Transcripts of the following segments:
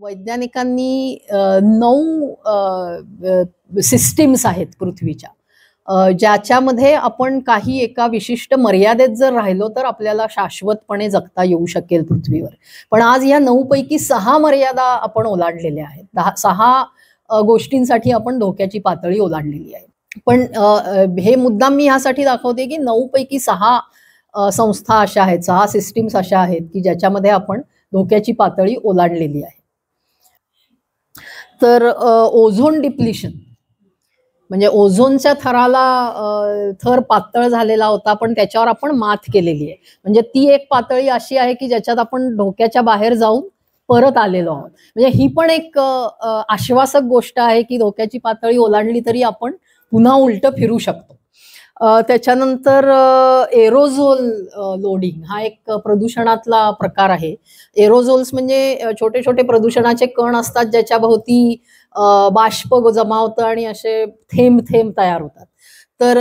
वैज्ञानिकांनी 9 सिस्टीम्स आहेत पृथ्वीच्या, ज्याच्यामध्ये आपण काही एका विशिष्ट मर्यादेत जर राहिलो तर आपल्याला शाश्वतपणे जगता येऊ शकेल पृथ्वीवर. पण आज या 9 पैकी 6 मर्यादा आपण ओलांडलेल्या आहेत. 6 गोष्टींसाठी आपण धोक्याची पातळी ओलांडलेली आहे. पण हे मुद्दाम मी ह्यासाठी दाखवते की 9 पैकी 6 संस्था अशा आहेत, 6 सिस्टीम्स अशा आहेत की ज्याच्यामध्ये आपण धोक्याची पातळी ओलांडलेली आहे. तर ओझोन डिप्लिशन म्हणजे ओझोनच्या थर पातळ झालेला होता, पण त्याच्यावर आपण मात केलेली आहे. म्हणजे ती एक पातळी अशी आहे की ज्याच्यात आपण धोक्याच्या बाहेर जाऊन परत आलेलो आहोत. म्हणजे ही पण एक आश्वासक गोष्ट आहे की धोक्याची पातळी ओलांडली तरी आपण पुन्हा उलट फिरू शकतो. त्याच्यानंतर एरोझोल लोडिंग हा एक प्रदूषणातला प्रकार आहे. एरोझोल्स म्हणजे छोटे छोटे प्रदूषणाचे कण असतात ज्याच्या भोवती बाष्प जमा होतं आणि असे थेंब थेंब तयार होतात. तर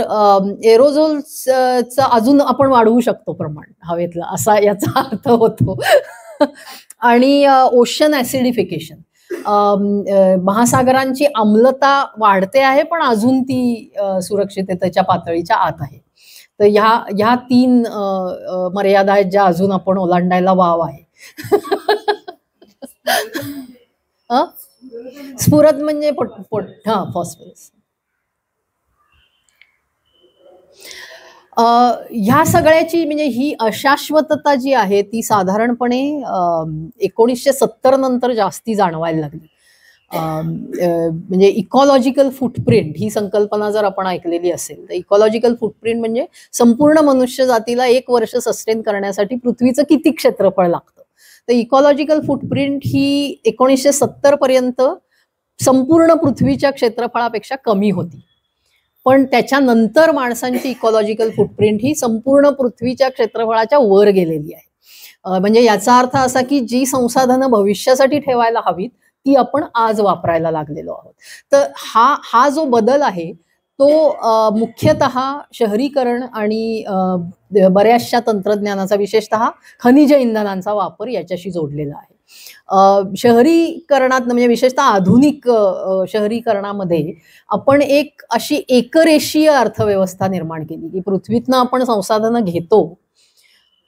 एरोझोल्सचं अजून आपण वाढवू शकतो प्रमाण हवेतलं, असा याचा अर्थ होतो. आणि ओशन ऍसिडिफिकेशन, महासागरांची आम्लता वाढते आहे पण अजून ती सुरक्षिततेच्या पातळीच्या आत आहे. तर ह्या 3 मर्यादा आहेत ज्या अजून आपण ओलांडायला वाव आहे. स्फुरद म्हणजे फॉस्फरस. ह्या सगळ्याची म्हणजे ही अशाश्वतता जी आहे ती साधारणपणे 1970 नंतर जास्ती जाणवायला लागली. म्हणजे इकॉलॉजिकल फुटप्रिंट ही संकल्पना जर आपण ऐकलेली असेल तर इकॉलॉजिकल फुटप्रिंट म्हणजे संपूर्ण मनुष्य जातीला 1 वर्ष सस्टेन करण्यासाठी पृथ्वीचं किती क्षेत्रफळ लागतं. तर इकॉलॉजिकल फुटप्रिंट ही 1970 पर्यंत संपूर्ण पृथ्वीच्या क्षेत्रफळापेक्षा कमी होती. पण त्याच्यानंतर माणसांची इकॉलॉजिकल फुटप्रिंट ही संपूर्ण पृथ्वीच्या क्षेत्रफळाच्या वर गेलेली आहे. म्हणजे याचा अर्थ असा की जी संसाधनं भविष्यासाठी ठेवायला हवीत ती आपण आज वापरायला लागलेलो आहोत. तर हा जो बदल आहे तो मुख्यतः शहरीकरण आणि बऱ्याचशा तंत्रज्ञानाचा, विशेषतः खनिज इंधनांचा वापर याच्याशी जोडलेला आहे. शहरीकरणात म्हणजे विशेषतः आधुनिक शहरीकरणामध्ये आपण एक अशी एकरेषीय अर्थव्यवस्था निर्माण केली की पृथ्वीतनं आपण संसाधनं घेतो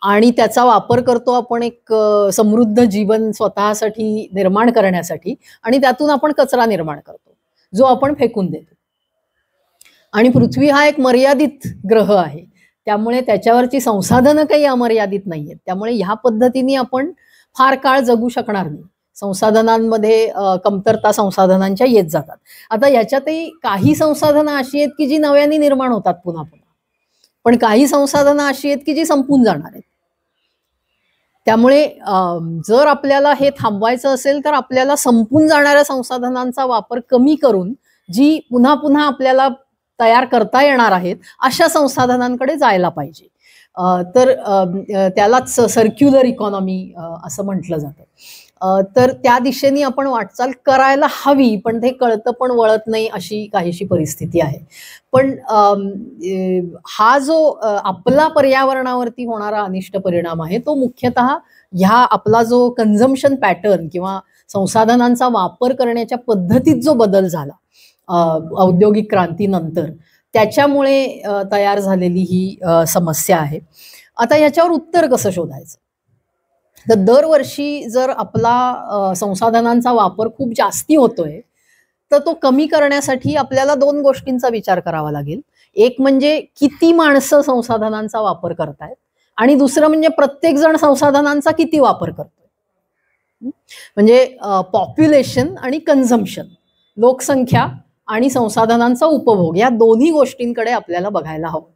आणि त्याचा वापर करतो आपण एक समृद्ध जीवन स्वतःसाठी निर्माण करण्यासाठी, आणि त्यातून आपण कचरा निर्माण करतो जो आपण फेकून देतो. आणि पृथ्वी हा एक मर्यादित ग्रह आहे, त्यामुळे त्याच्यावरची संसाधनं काही अमर्यादित नाहीयेत. त्यामुळे ह्या पद्धतीने आपण फार काळ जगू शकणार नाही. संसाधनांमध्ये कमतरता संसाधनांच्या येत जातात. आता याच्यातही काही संसाधनं अशी आहेत की जी नव्याने निर्माण होतात पुन्हा पुन्हा, पण काही संसाधनं अशी आहेत की जी संपून जाणार आहेत. त्यामुळे जर आपल्याला हे थांबवायचं असेल तर आपल्याला संपून जाणाऱ्या संसाधनांचा वापर कमी करून जी पुन्हा पुन्हा आपल्याला तयार करता येणार आहेत अशा संसाधनांकडे जायला पाहिजे. तर त्यालाच सर्क्युलर इकॉनॉमी असं म्हटलं जातं. तर त्या दिशेने आपण वाटचाल करायला हवी, पण ते कळतं पण वळत नाही अशी काहीशी परिस्थिती आहे. पण हा जो आपला पर्यावरणावरती होणारा अनिष्ट परिणाम आहे तो मुख्यतः ह्या आपला जो कन्झम्पशन पॅटर्न किंवा संसाधनांचा वापर करण्याच्या पद्धतीत जो बदल झाला औद्योगिक क्रांतीनंतर, त्याच्यामुळे तयार झालेली ही समस्या आहे. आता याच्यावर उत्तर कसं शोधायचं? तर दरवर्षी जर आपला संसाधनांचा वापर खूप जास्ती होतोय तर तो कमी करण्यासाठी आपल्याला 2 गोष्टींचा विचार करावा लागेल. एक म्हणजे किती माणसं संसाधनांचा वापर करतायत, आणि दुसरं म्हणजे प्रत्येक जण संसाधनांचा किती वापर करतोय. म्हणजे पॉप्युलेशन आणि कन्झम्पशन, लोकसंख्या आणि संसाधनांचा उपभोग, या दोन्ही गोष्टींकडे आपल्याला बघायला हवं.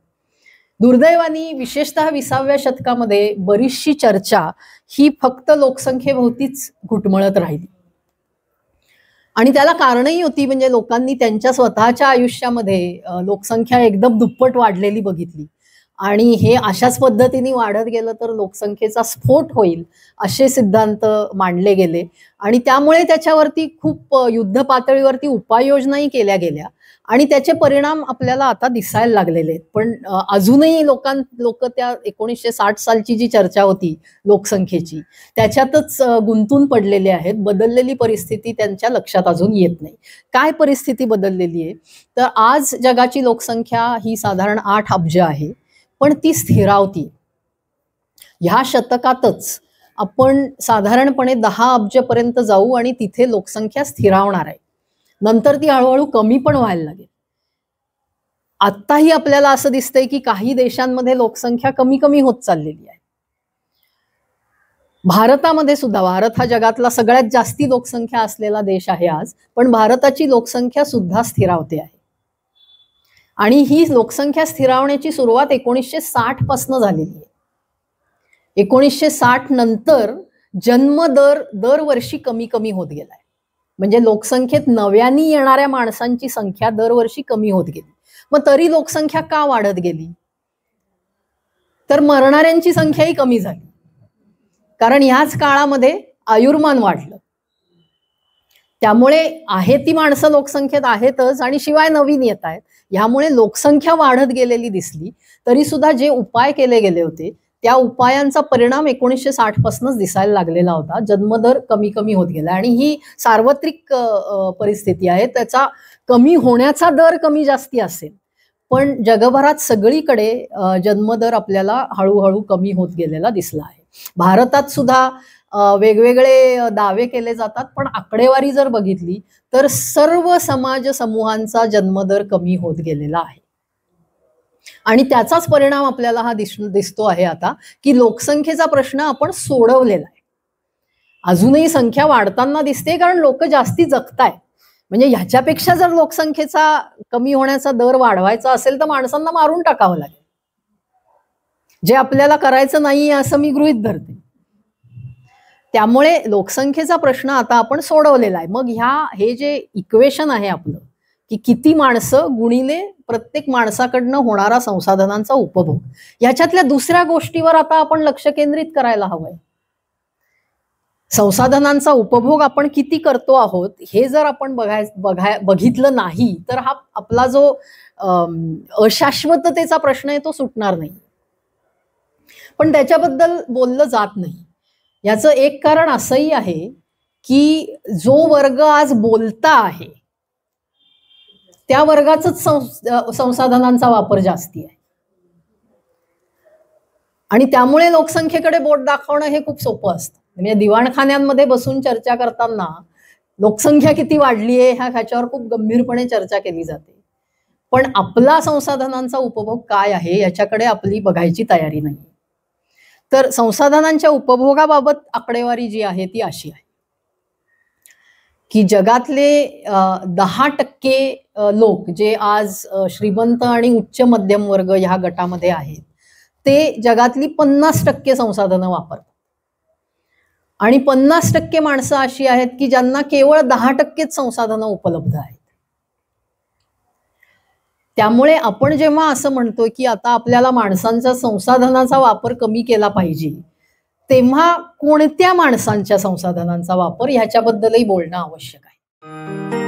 दुर्दैवाने विशेषतः 20व्या शतकामध्ये बरीचशी चर्चा ही फक्त लोकसंख्येभोवतीच घुटमळत राहिली, आणि त्याला कारणही होती. म्हणजे लोकांनी त्यांच्या स्वतःच्या आयुष्यामध्ये लोकसंख्या एकदम दुप्पट वाढलेली बघितली आणि हे अशाच पद्धतीने वाढत गेलं तर लोकसंख्येचा स्फोट होईल असे सिद्धांत मांडले गेले आणि त्यामुळे त्याच्यावरती खूप युद्ध पातळीवरती उपाययोजनाही केल्या गेल्या आणि त्याचे परिणाम आपल्याला आता दिसायला लागलेले आहेत. पण अजूनही लोक त्या 1960 सालची जी चर्चा होती लोकसंख्येची त्याच्यातच गुंतून पडलेले आहेत. बदललेली परिस्थिती त्यांच्या लक्षात अजून येत नाही. काय परिस्थिती बदललेली आहे तर आज जगाची लोकसंख्या ही साधारण 8 अब्ज आहे, पण ती स्थिरावती. ह्या शतकातच आपण साधारणपणे 10 अब्जपर्यंत जाऊ आणि तिथे लोकसंख्या स्थिरावणार आहे. नंतर ती हळूहळू कमी पण व्हायला लागेल. आत्ताही आपल्याला असं दिसतंय की काही देशांमध्ये लोकसंख्या कमी कमी होत चाललेली आहे. भारतामध्ये सुद्धा, भारत हा जगातला सगळ्यात जास्ती लोकसंख्या असलेला देश आहे आज, पण भारताची लोकसंख्या सुद्धा स्थिरावते आहे. आणि ही लोकसंख्या स्थिरावण्याची सुरुवात 1960 पासून झालेली आहे. 1960 नंतर जन्मदर दरवर्षी कमी कमी होत गेलाय. म्हणजे लोकसंख्येत नव्याने येणाऱ्या माणसांची संख्या दरवर्षी कमी होत गेली. मग तरी लोकसंख्या का वाढत गेली तर मरणाऱ्यांची संख्याही कमी झाली, कारण ह्याच काळामध्ये आयुर्मान वाढलं. त्यामुळे आहे ती माणसं लोकसंख्येत आहेतच आणि शिवाय नवीन येत आहेत. ह्यामुळे लोकसंख्या वाढत गेलेली दिसली तरी सुद्धा जे उपाय केले गेले होते त्या उपायांचा परिणाम 1960 पासूनच दिसायला लागलेला होता. जन्मदर कमी कमी होत गेला आणि ही सार्वत्रिक परिस्थिती आहे. त्याचा कमी होण्याचा दर कमी जास्ती असेल, पण जगभरात सगळीकडे जन्मदर आपल्याला हळूहळू कमी होत गेलेला दिसला आहे. भारतात सुद्धा वेगवेगळे दावे केले जातात, पण आकडेवारी जर बघितली तर सर्व समाज समूहांचा जन्मदर कमी होत गेलेला आहे. आणि त्याचाच परिणाम आपल्याला हा दिसतो आहे आता की लोकसंख्येचा प्रश्न आपण सोडवलेला आहे. अजूनही संख्या वाढताना दिसते कारण लोक जास्ती जगतायत. म्हणजे ह्याच्यापेक्षा जर लोकसंख्येचा कमी होण्याचा दर वाढवायचा असेल तर माणसांना मारून टाकावं लागेल, जे आपल्याला करायचं नाहीये असं मी गृहीत धरते. त्यामुळे लोकसंख्येचा प्रश्न आता आपण सोडवलेला आहे. मग हे जे इक्वेशन आहे आपलं की किती माणसं गुणिले प्रत्येक माणसाकडनं होणारा संसाधनांचा उपभोग, ह्याच्यातल्या दुसऱ्या गोष्टीवर आता आपण लक्ष केंद्रित करायला हवंय. संसाधनांचा उपभोग आपण किती करतो आहोत हे जर आपण बघितलं नाही तर हा आपला जो अशाश्वततेचा प्रश्न आहे तो सुटणार नाही. पण त्याच्याबद्दल बोललं जात नाही. याचं एक कारण असंही आहे की जो वर्ग आज बोलता आहे त्या वर्गाचाच संसाधनांचा वापर जास्ती आहे आणि त्यामुळे लोकसंख्येकडे बोट दाखवणं हे खूप सोपं असतं. म्हणजे दिवाणखान्यांमध्ये बसून चर्चा करताना लोकसंख्या किती वाढली आहे ह्याच्यावर खूप गंभीरपणे चर्चा केली जाते, पण आपला संसाधनांचा उपभोग काय आहे याच्याकडे आपली बघायची तयारी नाही. तर संसाधनांच्या उपभोगाबाबत आकडेवारी जी आहे ती अशी आहे की जगातले 10% लोक जे आज श्रीमंत आणि उच्च मध्यम वर्ग ह्या गटामध्ये आहेत ते जगातली 50% संसाधनं वापरतात आणि 50% माणसं अशी आहेत की ज्यांना केवळ 10%च संसाधनं उपलब्ध आहेत. त्यामुळे आपण जेव्हा असं म्हणतो की आता आपल्याला माणसांच्या संसाधनाचा वापर कमी केला पाहिजे, तेव्हा कोणत्या माणसांच्या संसाधनांचा वापर ह्याच्याबद्दलही बोलणं आवश्यक आहे.